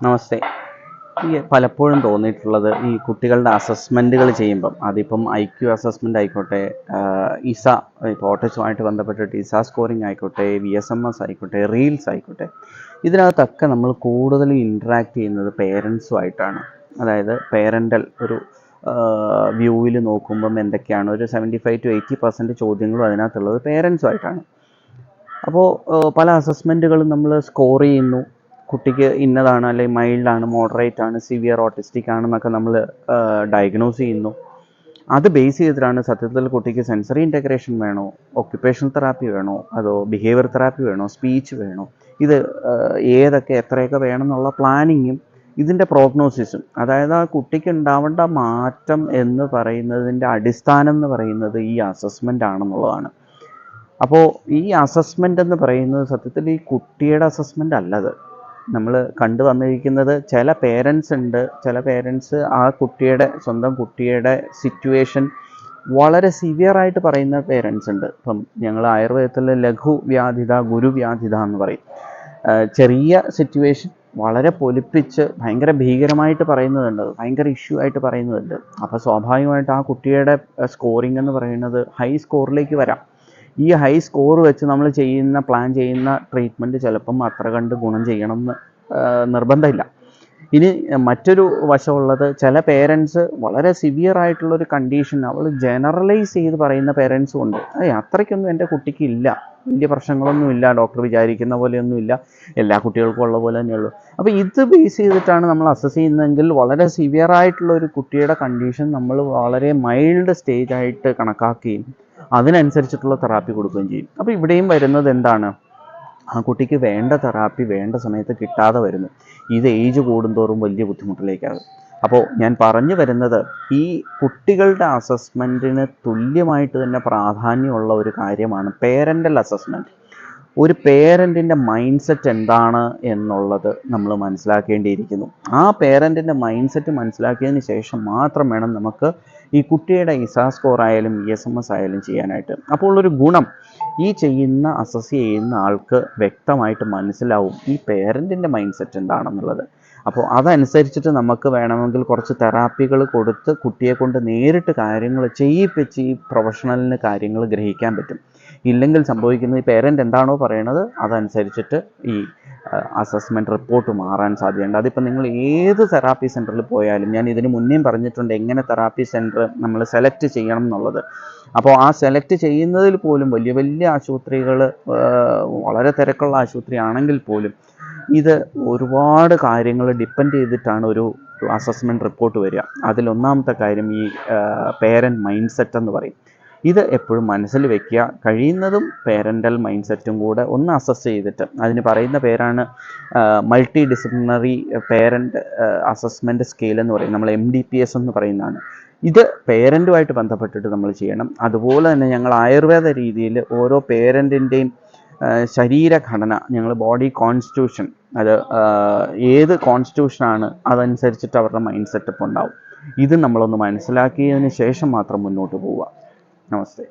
നമസ്തേ. ഈ പലപ്പോഴും തോന്നിയിട്ടുള്ളത് ഈ കുട്ടികളുടെ അസസ്മെൻറ്റുകൾ ചെയ്യുമ്പം അതിപ്പം IQ അസസ്മെൻ്റ് ആയിക്കോട്ടെ, ഇസ ഇപ്പോൾ ഓട്ടിസവുമായിട്ട് ബന്ധപ്പെട്ടിട്ട് ഇസ സ്കോറിംഗ് ആയിക്കോട്ടെ, VSMS ആയിക്കോട്ടെ, റീൽസ് ആയിക്കോട്ടെ, ഇതിനകത്തൊക്കെ നമ്മൾ കൂടുതലും ഇൻട്രാക്ട് ചെയ്യുന്നത് പേരൻസുമായിട്ടാണ്. അതായത് പേരൻ്റൽ ഒരു വ്യൂവിൽ നോക്കുമ്പം എന്തൊക്കെയാണ് ഒരു 75 to 80% ചോദ്യങ്ങളും അതിനകത്തുള്ളത് പേരൻസുമായിട്ടാണ്. അപ്പോൾ പല അസസ്മെൻറ്റുകളും നമ്മൾ സ്കോർ ചെയ്യുന്നു, കുട്ടിക്ക് ഇന്നതാണ്, അല്ലെങ്കിൽ മൈൽഡാണ്, മോഡറേറ്റ് ആണ്, സിവിയർ ഓട്ടിസ്റ്റിക് ആണെന്നൊക്കെ നമ്മൾ ഡയഗ്നോസ് ചെയ്യുന്നു. അത് ബേസ് ചെയ്തിട്ടാണ് സത്യത്തിൽ കുട്ടിക്ക് സെൻസറി ഇൻറ്റഗ്രേഷൻ വേണോ, ഒക്യുപ്പേഷണൽ തെറാപ്പി വേണോ, അതോ ബിഹേവിയർ തെറാപ്പി വേണോ, സ്പീച്ച് വേണോ, ഇത് ഏതൊക്കെ എത്രയൊക്കെ വേണം എന്നുള്ള പ്ലാനിങ്ങും ഇതിൻ്റെ പ്രോഗ്നോസിസും, അതായത് ആ കുട്ടിക്ക് ഉണ്ടാവേണ്ട മാറ്റം എന്ന് പറയുന്നതിൻ്റെ അടിസ്ഥാനം എന്ന് പറയുന്നത് ഈ അസസ്മെൻ്റ് ആണെന്നുള്ളതാണ്. അപ്പോൾ ഈ അസസ്മെൻ്റ് എന്ന് പറയുന്നത് സത്യത്തിൽ ഈ കുട്ടിയുടെ അസസ്മെൻ്റ് അല്ലത്. നമ്മൾ കണ്ടു വന്നിരിക്കുന്നത് ചില പേരൻസ് ഉണ്ട്, ചില പേരൻസ് ആ കുട്ടിയുടെ സ്വന്തം കുട്ടിയുടെ സിറ്റുവേഷൻ വളരെ സിവിയറായിട്ട് പറയുന്ന പേരൻസ് ഉണ്ട്. ഇപ്പം ഞങ്ങൾ ആയുർവേദത്തിൽ ലഘുവ്യാധിത ഗുരുവ്യാധിത എന്ന് പറയും. ചെറിയ സിറ്റുവേഷൻ വളരെ പൊലിപ്പിച്ച് ഭയങ്കര ഭീകരമായിട്ട് പറയുന്നതുണ്ട്, ഭയങ്കര ഇഷ്യൂ ആയിട്ട് പറയുന്നതുണ്ട്. അപ്പോൾ സ്വാഭാവികമായിട്ട് ആ കുട്ടിയുടെ സ്കോറിംഗ് എന്ന് പറയുന്നത് ഹൈ സ്കോറിലേക്ക് വരാം. ഈ ഹൈ സ്കോർ വെച്ച് നമ്മൾ പ്ലാൻ ചെയ്യുന്ന ട്രീറ്റ്മെൻറ്റ് ചിലപ്പം അത്ര കണ്ട് ഗുണം ചെയ്യണം എന്ന് നിർബന്ധമില്ല. ഇനി മറ്റൊരു വശമുള്ളത്, ചില പേരൻസ് വളരെ സിവിയർ ആയിട്ടുള്ളൊരു കണ്ടീഷൻ അവൾ ജനറലൈസ് ചെയ്ത് പറയുന്ന പേരൻസും ഉണ്ട്. അത്രയ്ക്കൊന്നും എൻ്റെ കുട്ടിക്ക് ഇല്ല, വലിയ പ്രശ്നങ്ങളൊന്നും ഇല്ല, ഡോക്ടർ വിചാരിക്കുന്ന പോലെയൊന്നും ഇല്ല, എല്ലാ കുട്ടികൾക്കും ഉള്ള പോലെ തന്നെയുള്ളൂ. അപ്പോൾ ഇത് ബേസ് ചെയ്തിട്ടാണ് നമ്മൾ അസസ് ചെയ്യുന്നതെങ്കിൽ വളരെ സിവിയർ ആയിട്ടുള്ള ഒരു കുട്ടിയുടെ കണ്ടീഷൻ നമ്മൾ വളരെ മൈൽഡ് സ്റ്റേജ് ആയിട്ട് കണക്കാക്കുകയും അതിനനുസരിച്ചിട്ടുള്ള തെറാപ്പി കൊടുക്കുകയും ചെയ്യും. അപ്പോൾ ഇവിടെയും വരുന്നത് എന്താണ്, ആ കുട്ടിക്ക് വേണ്ട തെറാപ്പി വേണ്ട സമയത്ത് കിട്ടാതെ വരുന്നു. ഇത് ഏജ് കൂടുന്തോറും വലിയ ബുദ്ധിമുട്ടിലേക്കാകും. അപ്പോൾ ഞാൻ പറഞ്ഞു വരുന്നത്, ഈ കുട്ടികളുടെ അസസ്മെൻറ്റിന് തുല്യമായിട്ട് തന്നെ പ്രാധാന്യമുള്ള ഒരു കാര്യമാണ് പേരൻ്റൽ അസസ്മെൻറ്റ്. ഒരു പേരൻറ്റിൻ്റെ മൈൻഡ് സെറ്റ് എന്താണ് എന്നുള്ളത് നമ്മൾ മനസ്സിലാക്കേണ്ടിയിരിക്കുന്നു. ആ പേരൻറ്റിൻ്റെ മൈൻഡ് സെറ്റ് മനസ്സിലാക്കിയതിന് ശേഷം മാത്രം വേണം നമുക്ക് ഈ കുട്ടിയുടെ ഇസ സ്കോർ ആയാലും VSMS ആയാലും ചെയ്യാനായിട്ട്. അപ്പോൾ ഉള്ളൊരു ഗുണം, ഈ അസസ് ചെയ്യുന്ന ആൾക്ക് വ്യക്തമായിട്ട് മനസ്സിലാവും ഈ പേരൻറ്റിൻ്റെ മൈൻഡ് സെറ്റ് എന്താണെന്നുള്ളത്. അപ്പോൾ അതനുസരിച്ചിട്ട് നമുക്ക് വേണമെങ്കിൽ കുറച്ച് തെറാപ്പികൾ കൊടുത്ത് കുട്ടിയെ കൊണ്ട് നേരിട്ട് കാര്യങ്ങൾ ചെയ്യിപ്പിച്ച് ഈ പ്രൊഫഷണലിന് കാര്യങ്ങൾ ഗ്രഹിക്കാൻ പറ്റും. ഇല്ലെങ്കിൽ സംഭവിക്കുന്നത്, ഈ പേരൻ്റ് എന്താണോ പറയണത് അതനുസരിച്ചിട്ട് ഈ അസസ്മെൻറ്റ് റിപ്പോർട്ട് മാറാൻ സാധ്യതയുണ്ട്. അതിപ്പോൾ നിങ്ങൾ ഏത് തെറാപ്പി സെൻറ്ററിൽ പോയാലും, ഞാൻ ഇതിന് മുന്നേയും പറഞ്ഞിട്ടുണ്ട് എങ്ങനെ തെറാപ്പി സെൻറ്റർ നമ്മൾ സെലക്ട് ചെയ്യണം എന്നുള്ളത്. അപ്പോൾ ആ സെലക്ട് ചെയ്യുന്നതിൽ പോലും വലിയ വലിയ ആശുപത്രികൾ, വളരെ തിരക്കുള്ള ആശുപത്രി ആണെങ്കിൽ പോലും ഇത് ഒരുപാട് കാര്യങ്ങൾ ഡിപ്പെൻഡ് ചെയ്തിട്ടാണ് ഒരു അസസ്മെൻറ്റ് റിപ്പോർട്ട് വരിക. അതിലൊന്നാമത്തെ കാര്യം ഈ പേരൻ്റ് മൈൻഡ് സെറ്റ് എന്ന് പറയും. ഇത് എപ്പോഴും മനസ്സിൽ വെക്കുക. കഴിയുന്നതും പേരൻ്റൽ മൈൻഡ് സെറ്റും കൂടെ ഒന്ന് അസസ് ചെയ്തിട്ട്, അതിന് പറയുന്ന പേരാണ് multi disciplinary parent assessment scale എന്ന് പറയും. നമ്മൾ MDPS എന്ന് പറയുന്നതാണ്. ഇത് പേരൻറ്റുമായിട്ട് ബന്ധപ്പെട്ടിട്ട് നമ്മൾ ചെയ്യണം. അതുപോലെ തന്നെ ഞങ്ങൾ ആയുർവേദ രീതിയിൽ ഓരോ പേരൻറ്റിൻ്റെയും ശരീരഘടന, ഞങ്ങൾ ബോഡി കോൺസ്റ്റിറ്റ്യൂഷൻ, അത് ഏത് കോൺസ്റ്റിറ്റ്യൂഷനാണ് അതനുസരിച്ചിട്ട് അവരുടെ മൈൻഡ് സെറ്റപ്പ് ഉണ്ടാവും. ഇത് നമ്മളൊന്ന് മനസ്സിലാക്കിയതിന് ശേഷം മാത്രം മുന്നോട്ട് പോവുക. നമസ്തേ.